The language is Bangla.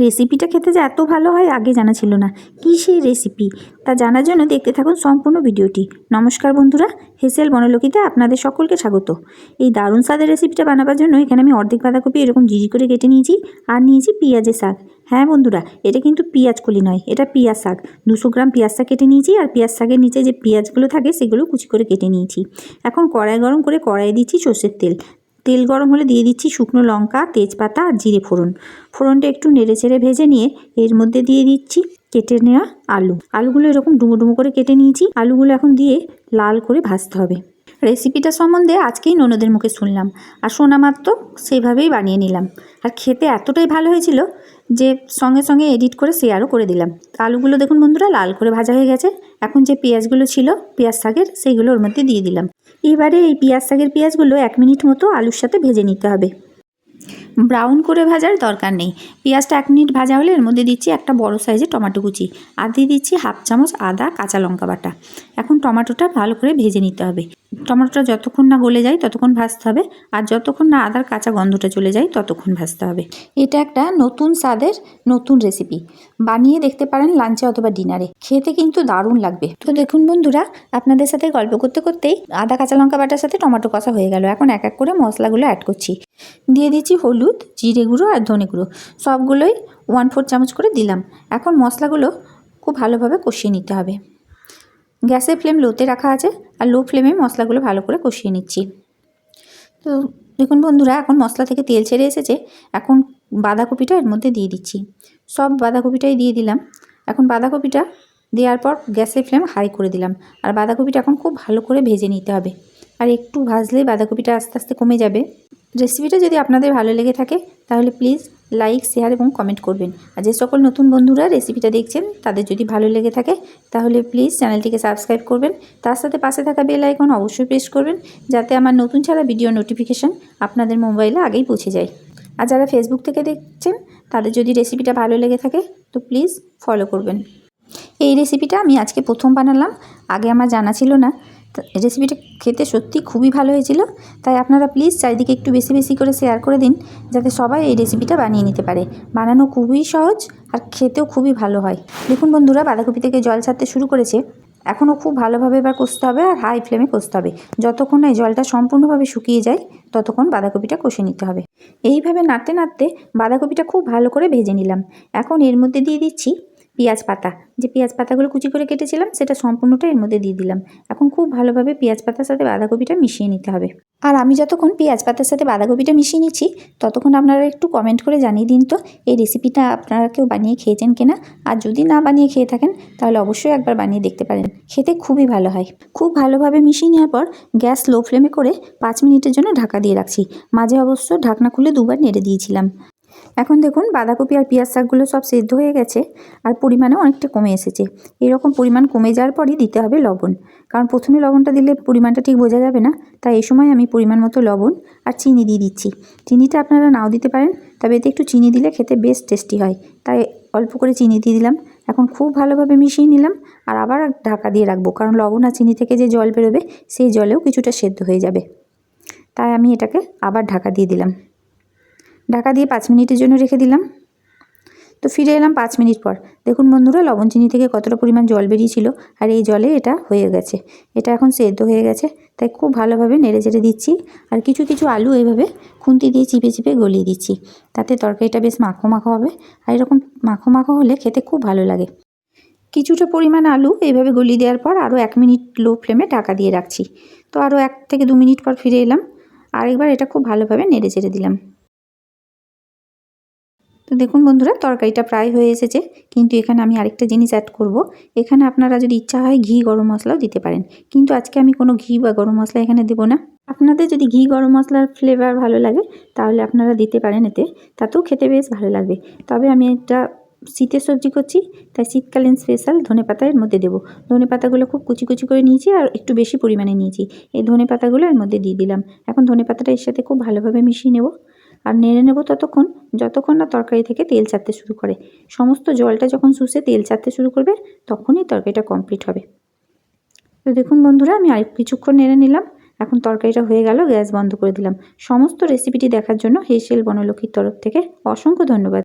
রেসিপিটা খেতে যে এত ভালো হয় আগে জানা ছিল না। কী সেই রেসিপি তা জানার জন্য দেখতে থাকুন সম্পূর্ণ ভিডিওটি। নমস্কার বন্ধুরা, হেসেল বনলকিতে আপনাদের সকলকে স্বাগত। এই দারুণ স্বাদের রেসিপিটা বানাবার জন্য এখানে আমি অর্ধেক বাঁধাকপি এরকম জিজি করে কেটে নিয়েছি, আর নিয়েছি পেঁয়াজের শাক। হ্যাঁ বন্ধুরা, এটা কিন্তু পেঁয়াজ কলি নয়, এটা পেঁয়াজ শাক। 200 গ্রাম পেঁয়াজ শাক কেটে নিয়েছি, আর পেঁয়াজ শাকের নিচে যে পেঁয়াজগুলো থাকে সেগুলো কুচি করে কেটে নিয়েছি। এখন কড়াই গরম করে কড়াইয়ে দিচ্ছি সর্ষের তেল। তেল গরম হলে দিয়ে দিচ্ছি শুকনো লঙ্কা, তেজপাতা আর জিরে ফোড়ন। ফোড়নটা একটু নেড়ে চেড়ে ভেজে নিয়ে এর মধ্যে দিয়ে দিচ্ছি কেটে নেওয়া আলুগুলো এরকম ডুমো ডুমো করে কেটে নিয়েছি। আলুগুলো এখন দিয়ে লাল করে ভাজতে হবে। রেসিপিটা সম্বন্ধে আজকেই ননদের মুখে শুনলাম, আর শোনা মাত্র সেইভাবেই বানিয়ে নিলাম। আর খেতে এতটাই ভালো হয়েছিল যে সঙ্গে সঙ্গে এডিট করে শেয়ারও করে দিলাম। আলুগুলো দেখুন বন্ধুরা লাল করে ভাজা হয়ে গেছে। এখন যে পেঁয়াজগুলো ছিল পেঁয়াজ শাকের, সেইগুলো ওর মধ্যে দিয়ে দিলাম। এবারে এই পেঁয়াজ শাকের পেঁয়াজগুলো 1 মিনিট মতো আলুর সাথে ভেজে নিতে হবে। ব্রাউন করে ভাজার দরকার নেই। পেঁয়াজটা 1 মিনিট ভাজা হলে এর মধ্যে দিচ্ছি একটা বড় সাইজের টমেটো কুচি, আর দিয়ে দিচ্ছি 1/2 চামচ আদা কাঁচা লঙ্কা বাটা। এখন টমেটোটা ভালো করে ভেজে নিতে হবে। টমেটোটা যতক্ষণ না গলে যায় ততক্ষণ ভাজতে হবে, আর যতক্ষণ না আদার কাঁচা গন্ধটা চলে যায় ততক্ষণ ভাজতে হবে। এটা একটা নতুন স্বাদের নতুন রেসিপি, বানিয়ে দেখতে পারেন লাঞ্চে অথবা ডিনারে, খেতে কিন্তু দারুণ লাগবে। তো দেখুন বন্ধুরা, আপনাদের সাথে গল্প করতে করতেই আদা কাঁচা লঙ্কা বাটার সাথে টমেটো কষা হয়ে গেল। এখন এক এক করে মশলাগুলো অ্যাড করছি। দিয়ে দিচ্ছি হলুদ, জিরে গুঁড়ো আর ধনে গুঁড়ো, সবগুলোই 1/4 চামচ করে দিলাম। এখন মশলাগুলো খুব ভালোভাবে কষিয়ে নিতে হবে। গ্যাসের ফ্লেম লোতে রাখা আছে, আর লো ফ্লেমে মশলাগুলো ভালো করে কষিয়ে নিচ্ছি। তো দেখুন বন্ধুরা, এখন মশলা থেকে তেল ছেড়ে এসেছে। এখন বাঁধাকপিটা এর মধ্যে দিয়ে দিচ্ছি। সব বাঁধাকপিটাই দিয়ে দিলাম। এখন বাঁধাকপিটা দেওয়ার পর গ্যাসের ফ্লেম হাই করে দিলাম, আর বাঁধাকপিটা এখন খুব ভালো করে ভেজে নিতে হবে। আর একটু ভাজলেই বাঁধাকপিটা আস্তে আস্তে কমে যাবে। রেসিপিটা যদি আপনাদের ভালো লেগে থাকে তাহলে প্লিজ লাইক, শেয়ার এবং কমেন্ট করবেন। আর যে সকল নতুন বন্ধুরা রেসিপিটা দেখছেন তাদের যদি ভালো লেগে থাকে তাহলে প্লিজ চ্যানেলটিকে সাবস্ক্রাইব করবেন। তার সাথে পাশে থাকা বেল আইকন অবশ্যই প্রেস করবেন, যাতে আমার নতুন ছাড়া ভিডিও নোটিফিকেশান আপনাদের মোবাইলে আগেই পৌঁছে যায়। আর যারা ফেসবুক থেকে দেখছেন তাদের যদি রেসিপিটা ভালো লেগে থাকে তো প্লিজ ফলো করবেন। এই রেসিপিটা আমি আজকে প্রথম বানালাম, আগে আমার জানা ছিল না। রেসিপিটা খেতে সত্যি খুবই ভালো হয়েছিল। তাই আপনারা প্লিজ চারিদিকে একটু বেশি বেশি করে শেয়ার করে দিন, যাতে সবাই এই রেসিপিটা বানিয়ে নিতে পারে। বানানো খুবই সহজ আর খেতেও খুবই ভালো হয়। দেখুন বন্ধুরা, বাঁধাকপি থেকে জল ছাড়তে শুরু করেছে। এখনও খুব ভালোভাবে এবার কষতে হবে, আর হাই ফ্লেমে কষতে হবে। যতক্ষণ না এই জলটা সম্পূর্ণভাবে শুকিয়ে যায় ততক্ষণ বাঁধাকপিটা কষে নিতে হবে। এইভাবে নাড়তে নাড়তে বাঁধাকপিটা খুব ভালো করে ভেজে নিলাম। এখন এর মধ্যে দিয়ে দিচ্ছি পেঁয়াজ পাতা। যে পেঁয়াজ পাতাগুলো কুচি করে কেটেছিলাম সেটা সম্পূর্ণটা এর মধ্যে দিয়ে দিলাম। এখন খুব ভালোভাবে পেঁয়াজ পাতার সাথে বাঁধাকপিটা মিশিয়ে নিতে হবে। আর আমি যতক্ষণ পেঁয়াজ পাতার সাথে বাঁধাকপিটা মিশিয়ে নিচ্ছি ততক্ষণ আপনারা একটু কমেন্ট করে জানিয়ে দিন তো এই রেসিপিটা আপনারা কেউ বানিয়ে খেয়েছেন কিনা। আর যদি না বানিয়ে খেয়ে থাকেন তাহলে অবশ্যই একবার বানিয়ে দেখতে পারেন, খেতে খুবই ভালো হয়। খুব ভালোভাবে মিশিয়ে নেওয়ার পর গ্যাস লো ফ্লেমে করে 5 মিনিটের জন্য ঢাকা দিয়ে রাখছি। মাঝে অবশ্য ঢাকনা খুলে 2বার নেড়ে দিয়েছিলাম। এখন দেখুন বাঁধাকপি আর পেঁয়াজ শাকগুলো সব সেদ্ধ হয়ে গেছে, আর পরিমাণে অনেকটা কমে এসেছে। এরকম পরিমাণ কমে যাওয়ার পরই দিতে হবে লবণ, কারণ প্রথমে লবণটা দিলে পরিমাণটা ঠিক বোঝা যাবে না। তাই এই সময় আমি পরিমাণ মতো লবণ আর চিনি দিয়ে দিচ্ছি। চিনিটা আপনারা নাও দিতে পারেন, তবে এতে একটু চিনি দিলে খেতে বেশ টেস্টি হয়, তাই অল্প করে চিনি দিয়ে দিলাম। এখন খুব ভালোভাবে মিশিয়ে নিলাম, আর আবার ঢাকা দিয়ে রাখবো, কারণ লবণ আর চিনি থেকে যে জল বেরোবে সেই জলেও কিছুটা সেদ্ধ হয়ে যাবে। তাই আমি এটাকে আবার ঢাকা দিয়ে দিলাম। ঢাকা দিয়ে 5 মিনিটের জন্য রেখে দিলাম। তো ফিরে এলাম 5 মিনিট পর। দেখুন বন্ধুরা, লবণ চিনি থেকে কতটা পরিমাণ জল বেরিয়েছিল, আর এই জলে এটা হয়ে গেছে। এটা এখন সেদ্ধ হয়ে গেছে, তাই খুব ভালোভাবে নেড়ে চেড়ে দিচ্ছি। আর কিছু কিছু আলু এইভাবে খুন্তি দিয়ে চিপে চিপে গলিয়ে দিচ্ছি, তাতে তরকারিটা বেশ মাখো মাখো হবে। আর এরকম মাখো মাখো হলে খেতে খুব ভালো লাগে। কিছুটা পরিমাণ আলু এইভাবে গলিয়ে দেওয়ার পর আরও 1 মিনিট লো ফ্লেমে ঢাকা দিয়ে রাখছি। তো আরও 1 থেকে 2 মিনিট পর ফিরে এলাম, আর একবার এটা খুব ভালোভাবে নেড়ে চেড়ে দিলাম। তো দেখুন বন্ধুরা, তরকারিটা প্রায় হয়ে এসেছে, কিন্তু এখানে আমি আরেকটা জিনিস অ্যাড করব। এখানে আপনারা যদি ইচ্ছা হয় ঘি গরম মশলাও দিতে পারেন, কিন্তু আজকে আমি কোনো ঘি বা গরম মশলা এখানে দেবো না। আপনাদের যদি ঘি গরম মশলার ফ্লেভার ভালো লাগে তাহলে আপনারা দিতে পারেন এতে, তাতেও খেতে বেশ ভালো লাগবে। তবে আমি একটা শীতের সবজি করছি, তাই শীতকালীন স্পেশাল ধনেপাতা এর মধ্যে দেবো। ধনেপাতাগুলো খুব কুচি কুচি করে নিয়েছি, আর একটু বেশি পরিমাণে নিয়েছি। এই ধনেপাতাগুলো এর মধ্যে দিয়ে দিলাম। এখন ধনেপাতাটা এর সাথে খুব ভালোভাবে মিশিয়ে নেব, আর নেড়ে নেব ততক্ষণ যতক্ষণ না তরকারি থেকে তেল ছাড়তে শুরু করে। সমস্ত জলটা যখন শুষে তেল ছাড়তে শুরু করবে তখনই তরকারিটা কমপ্লিট হবে। তো দেখুন বন্ধুরা, আমি আর কিছুক্ষণ নেড়ে নিলাম। এখন তরকারিটা হয়ে গেল, গ্যাস বন্ধ করে দিলাম। সমস্ত রেসিপিটি দেখার জন্য হেসেল বনলকির তরফ থেকে অসংখ্য ধন্যবাদ।